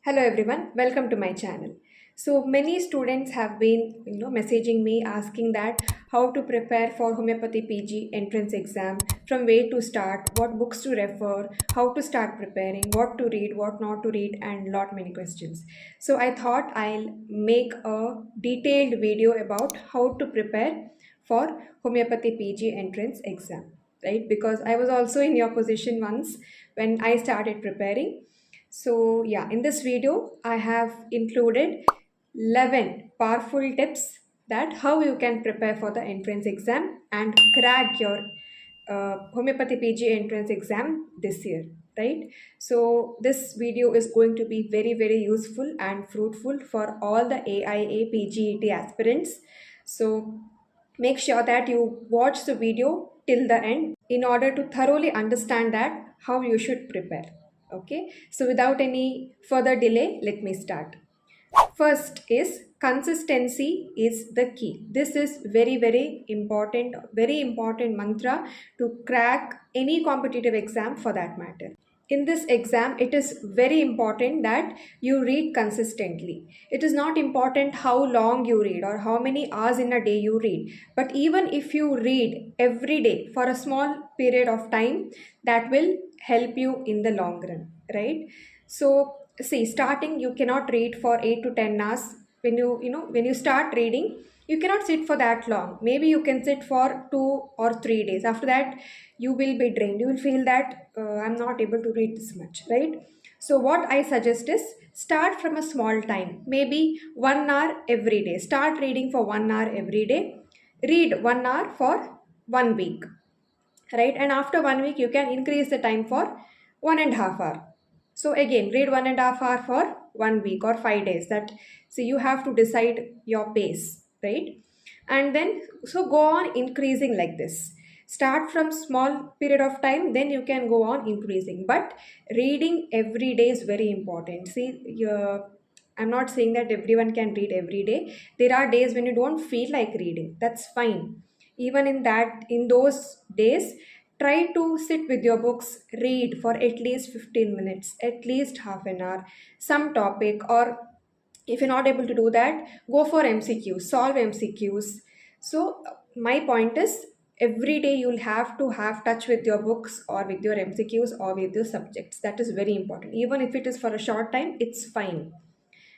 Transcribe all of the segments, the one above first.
Hello everyone, welcome to my channel. So many students have been messaging me asking that how to prepare for homeopathy PG entrance exam, from where to start, what books to refer, how to start preparing, what to read, what not to read, and lot many questions. So I thought I'll make a detailed video about how to prepare for homeopathy PG entrance exam, right? Because I was also in your position once when I started preparing. So yeah, in this video, I have included 11 powerful tips that how you can prepare for the entrance exam and crack your homeopathy PG entrance exam this year, right? So this video is going to be very, very useful and fruitful for all the AIA PGET aspirants. So make sure that you watch the video till the end in order to thoroughly understand that how you should prepare. Okay, so without any further delay, let me start. First is consistency is the key. This is very important mantra to crack any competitive exam for that matter. In this exam, it is very important that you read consistently. It is not important how long you read or how many hours in a day you read, but even if you read every day for a small period of time, that will help you in the long run, right? So, see, starting you cannot read for 8 to 10 hours. When you start reading, you cannot sit for that long. Maybe you can sit for 2 or 3 days. After that, you will be drained. You will feel that I'm not able to read this much, right? So what I suggest is start from a small time, maybe 1 hour every day. Start reading for 1 hour every day. Read 1 hour for 1 week, right? And after 1 week, you can increase the time for 1.5 hour. So again, read 1.5 hour for 1 week or 5 days. That so you have to decide your pace, right? And then so go on increasing like this. Start from small period of time, then you can go on increasing. But reading every day is very important. See, I'm not saying that everyone can read every day. There are days when you don't feel like reading. That's fine. Even in those days, try to sit with your books, read for at least 15 minutes, at least half an hour, some topic, or if you're not able to do that, go for MCQs, solve MCQs. So my point is every day you'll have to have touch with your books or with your MCQs or with your subjects. That is very important. Even if it is for a short time, it's fine,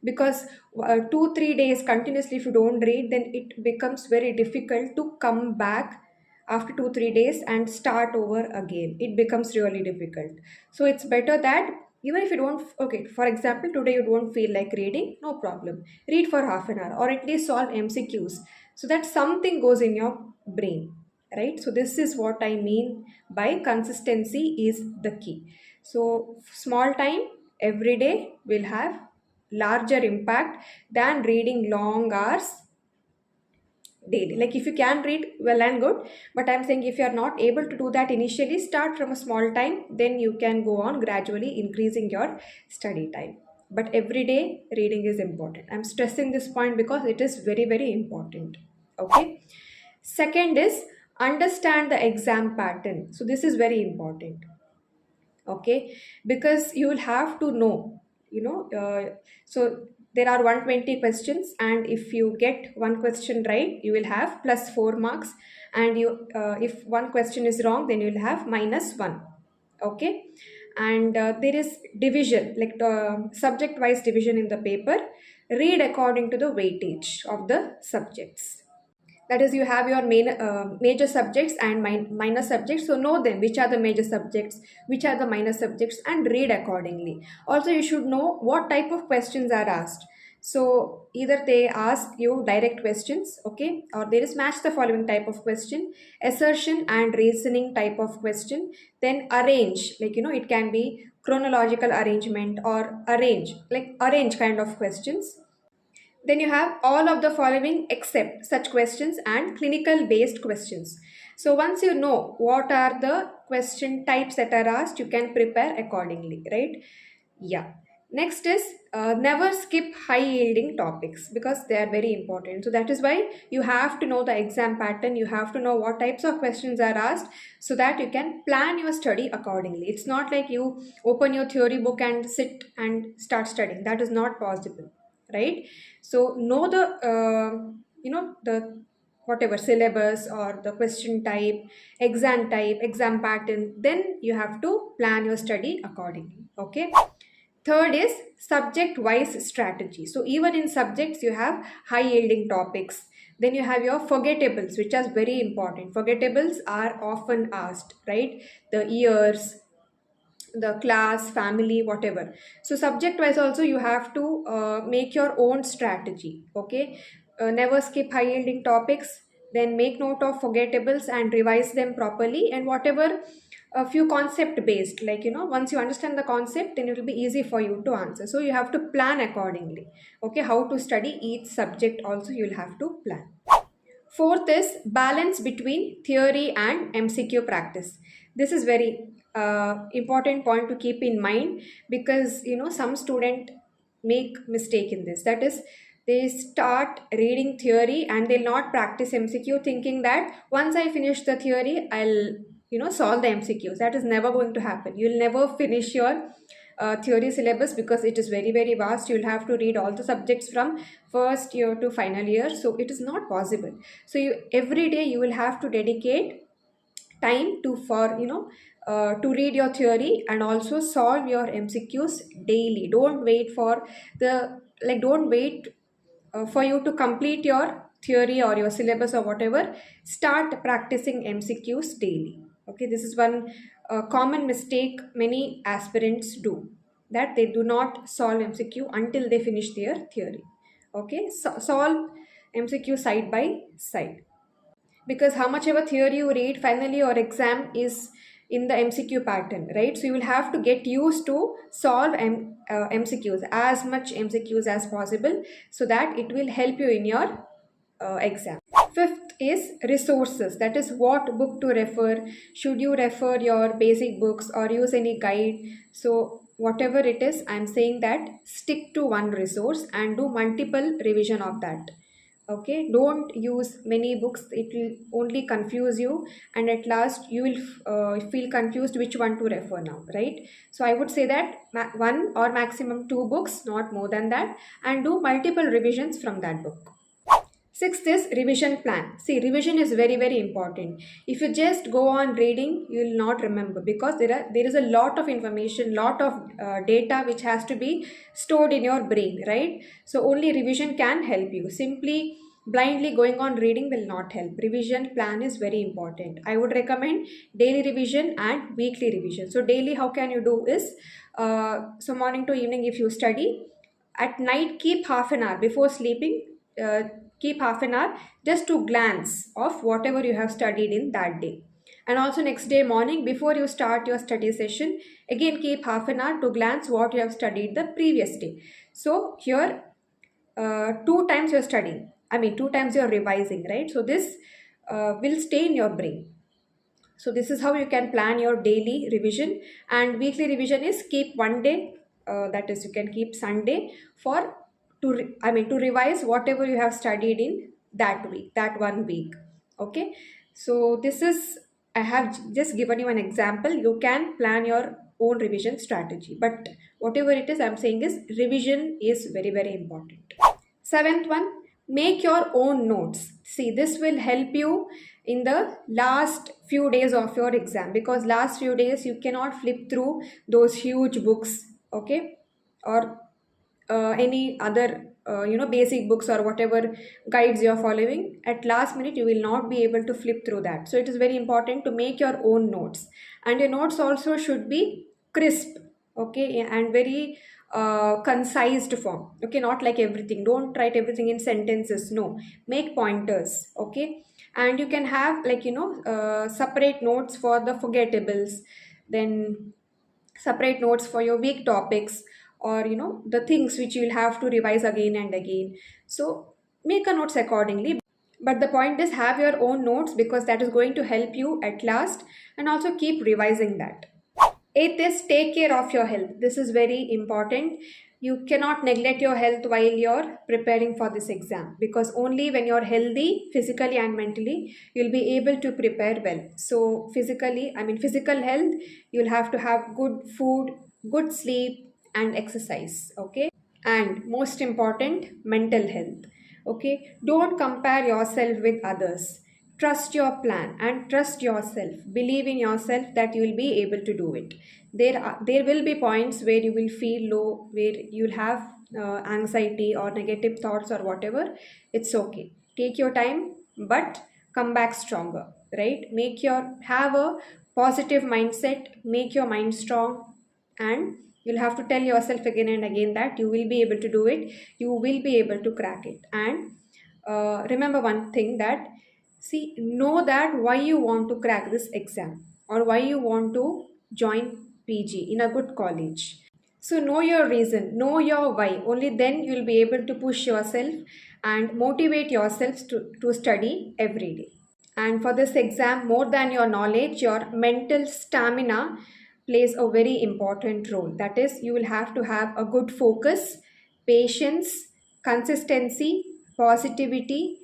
because 2 3 days continuously if you don't read, then it becomes very difficult to come back after 2 3 days and start over again. It becomes really difficult. So it's better that even if you don't, okay, for example, today you don't feel like reading, no problem, read for half an hour or at least solve MCQs so that something goes in your brain, right? So this is what I mean by consistency is the key. So small time every day will have larger impact than reading long hours daily. Like if you can read, well and good, but I'm saying if you are not able to do that initially, start from a small time, then you can go on gradually increasing your study time. But every day reading is important. I'm stressing this point because it is very, very important. Okay. Second is understand the exam pattern. So this is very important. Okay, because you will have to know, so there are 120 questions, and if you get one question right, you will have plus 4 marks, and you if one question is wrong, then you will have minus 1. Okay, and there is division, like subject wise division in the paper. Read according to the weightage of the subjects. That is, you have your major subjects and minor subjects, so know them, which are the major subjects, which are the minor subjects, and read accordingly. Also, you should know what type of questions are asked. So either they ask you direct questions, okay, or there is match the following type of question, assertion and reasoning type of question, then arrange, like it can be chronological arrangement or arrange kind of questions. Then you have all of the following except such questions and clinical based questions. So once you know what are the question types that are asked, you can prepare accordingly, right? Yeah. Next is never skip high yielding topics because they are very important. So that is why you have to know the exam pattern, you have to know what types of questions are asked so that you can plan your study accordingly. It's not like you open your theory book and sit and start studying. That is not possible, right? So know the the whatever syllabus or the question type, exam pattern, then you have to plan your study accordingly. Okay. Third is subject wise strategy. So, even in subjects, you have high yielding topics. Then you have your forgettables, which are very important. Forgettables are often asked, right? The years, the class, family, whatever. So, subject wise, also, you have to make your own strategy. Okay. Never skip high yielding topics. Then make note of forgettables and revise them properly. And whatever a few concept based, like once you understand the concept, then it will be easy for you to answer. So you have to plan accordingly. Okay, how to study each subject also you'll have to plan. Fourth is balance between theory and MCQ practice. This is very important point to keep in mind because some student make mistake in this. That is, they start reading theory and they'll not practice MCQ, thinking that once I finish the theory, I'll solve the MCQs. That is never going to happen. You'll never finish your theory syllabus because it is very very vast. You'll have to read all the subjects from first year to final year, so it is not possible. So you every day you will have to dedicate time to read your theory and also solve your MCQs daily. Don't wait for the don't wait for you to complete your theory or your syllabus or whatever. Start practicing MCQs daily. Okay, this is one common mistake many aspirants do, that they do not solve MCQ until they finish their theory. Okay, so solve MCQ side by side, because how much ever theory you read, finally your exam is in the MCQ pattern, right? So you will have to get used to solve MCQs, as much MCQs as possible, so that it will help you in your exam. Fifth is resources. That is, what book to refer. Should you refer your basic books or use any guide? So whatever it is, I'm saying that stick to one resource and do multiple revision of that. Okay, don't use many books, it will only confuse you, and at last you will feel confused which one to refer now, right? So I would say that one or maximum two books, not more than that, and do multiple revisions from that book. Sixth is revision plan. See, revision is very very important. If you just go on reading, you will not remember, because there is a lot of information, lot of data which has to be stored in your brain, right? So only revision can help you. Simply blindly going on reading will not help. Revision plan is very important. I would recommend daily revision and weekly revision. So daily, how can you do is, so morning to evening if you study, at night keep half an hour before sleeping. Keep half an hour just to glance of whatever you have studied in that day. And also next day morning before you start your study session, again keep half an hour to glance what you have studied the previous day. So here, two times you're studying, I mean two times you're revising, right? So this will stay in your brain. So this is how you can plan your daily revision. And weekly revision is keep one day, that is, you can keep Sunday for to revise whatever you have studied in that week, that one week. Okay, so this is, I have just given you an example. You can plan your own revision strategy, but whatever it is, I'm saying is revision is very very important. Seventh one, make your own notes. See, this will help you in the last few days of your exam, because last few days you cannot flip through those huge books, okay, or any other basic books or whatever guides you're following. At last minute you will not be able to flip through that. So it is very important to make your own notes, and your notes also should be crisp, okay, and very concised form. Okay, not like everything, don't write everything in sentences, no, make pointers. Okay, and you can have separate notes for the forgettables, then separate notes for your weak topics, or the things which you will have to revise again and again. So make a notes accordingly, but the point is have your own notes, because that is going to help you at last, and also keep revising that. Eighth is take care of your health. This is very important. you cannot neglect your health while you're preparing for this exam, because only when you're healthy physically and mentally you'll be able to prepare well. So physically, I mean physical health, you'll have to have good food, good sleep and exercise. Okay. And most important, mental health. Okay, don't compare yourself with others. Trust your plan and trust yourself. Believe in yourself that you will be able to do it. There will be points where you will feel low, where you'll have anxiety or negative thoughts or whatever. It's okay, take your time, but come back stronger. Right, have a positive mindset, make your mind strong, and you'll have to tell yourself again and again that you will be able to do it, you will be able to crack it. And remember one thing, that see, know that why you want to crack this exam or why you want to join PG in a good college. So know your reason, know your why. Only then you'll be able to push yourself and motivate yourself to study every day. And for this exam, more than your knowledge, your mental stamina plays a very important role. That is, you will have to have a good focus, patience, consistency, positivity,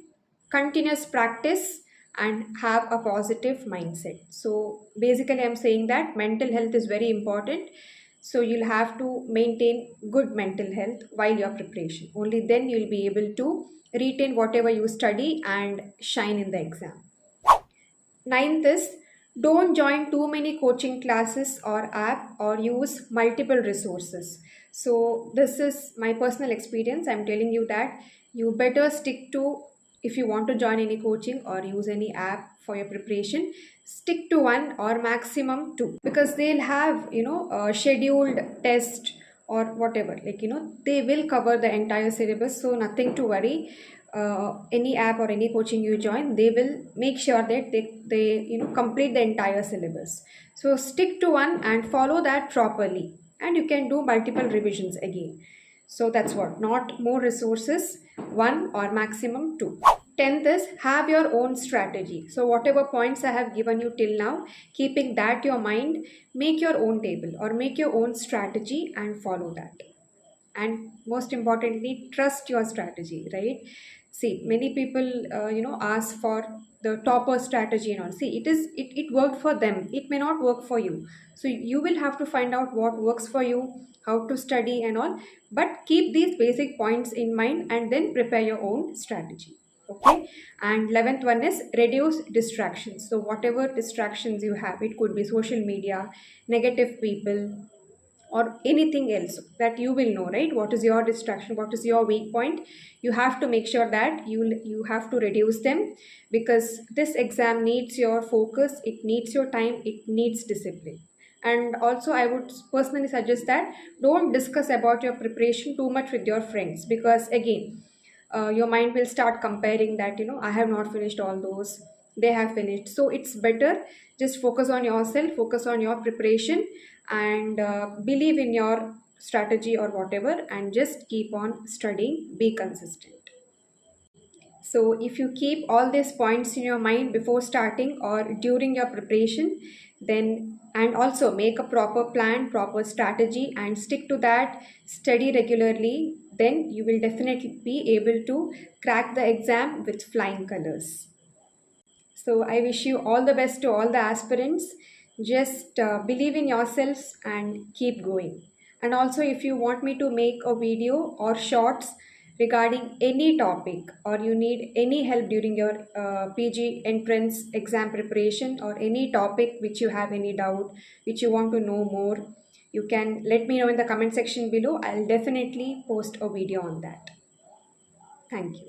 continuous practice, and have a positive mindset. So basically, I'm saying that mental health is very important. So you'll have to maintain good mental health while your preparation. Only then you'll be able to retain whatever you study and shine in the exam. Ninth is, don't join too many coaching classes or app or use multiple resources. So this is my personal experience. I'm telling you that you better stick to, if you want to join any coaching or use any app for your preparation, stick to one or maximum two, because they'll have, a scheduled test or whatever, like, they will cover the entire syllabus, so nothing to worry. Any app or any coaching you join, they will make sure that they complete the entire syllabus. So stick to one and follow that properly, and you can do multiple revisions again. So that's what, not more resources, one or maximum two. 10th is, have your own strategy. So whatever points I have given you till now, keeping that your mind, make your own table or make your own strategy and follow that. And most importantly, trust your strategy. Right, see, many people ask for the topper strategy and all. See, it worked for them, it may not work for you. So you will have to find out what works for you, how to study and all. But keep these basic points in mind and then prepare your own strategy. Okay. And 11th one is, reduce distractions. So whatever distractions you have, it could be social media, negative people, or anything else, that you will know, right, what is your distraction, what is your weak point. You have to make sure that you have to reduce them, because this exam needs your focus, it needs your time, it needs discipline. And also I would personally suggest that don't discuss about your preparation too much with your friends, because again, your mind will start comparing that, I have not finished all those, they have finished. So it's better, just focus on yourself, focus on your preparation, and believe in your strategy or whatever, and just keep on studying, be consistent. So if you keep all these points in your mind before starting or during your preparation, then, and also make a proper plan, proper strategy and stick to that, study regularly, then you will definitely be able to crack the exam with flying colors. So I wish you all the best to all the aspirants. Just believe in yourselves and keep going. And also, if you want me to make a video or shorts regarding any topic, or you need any help during your PG entrance exam preparation, or any topic which you have any doubt, which you want to know more, you can let me know in the comment section below. I'll definitely post a video on that. Thank you.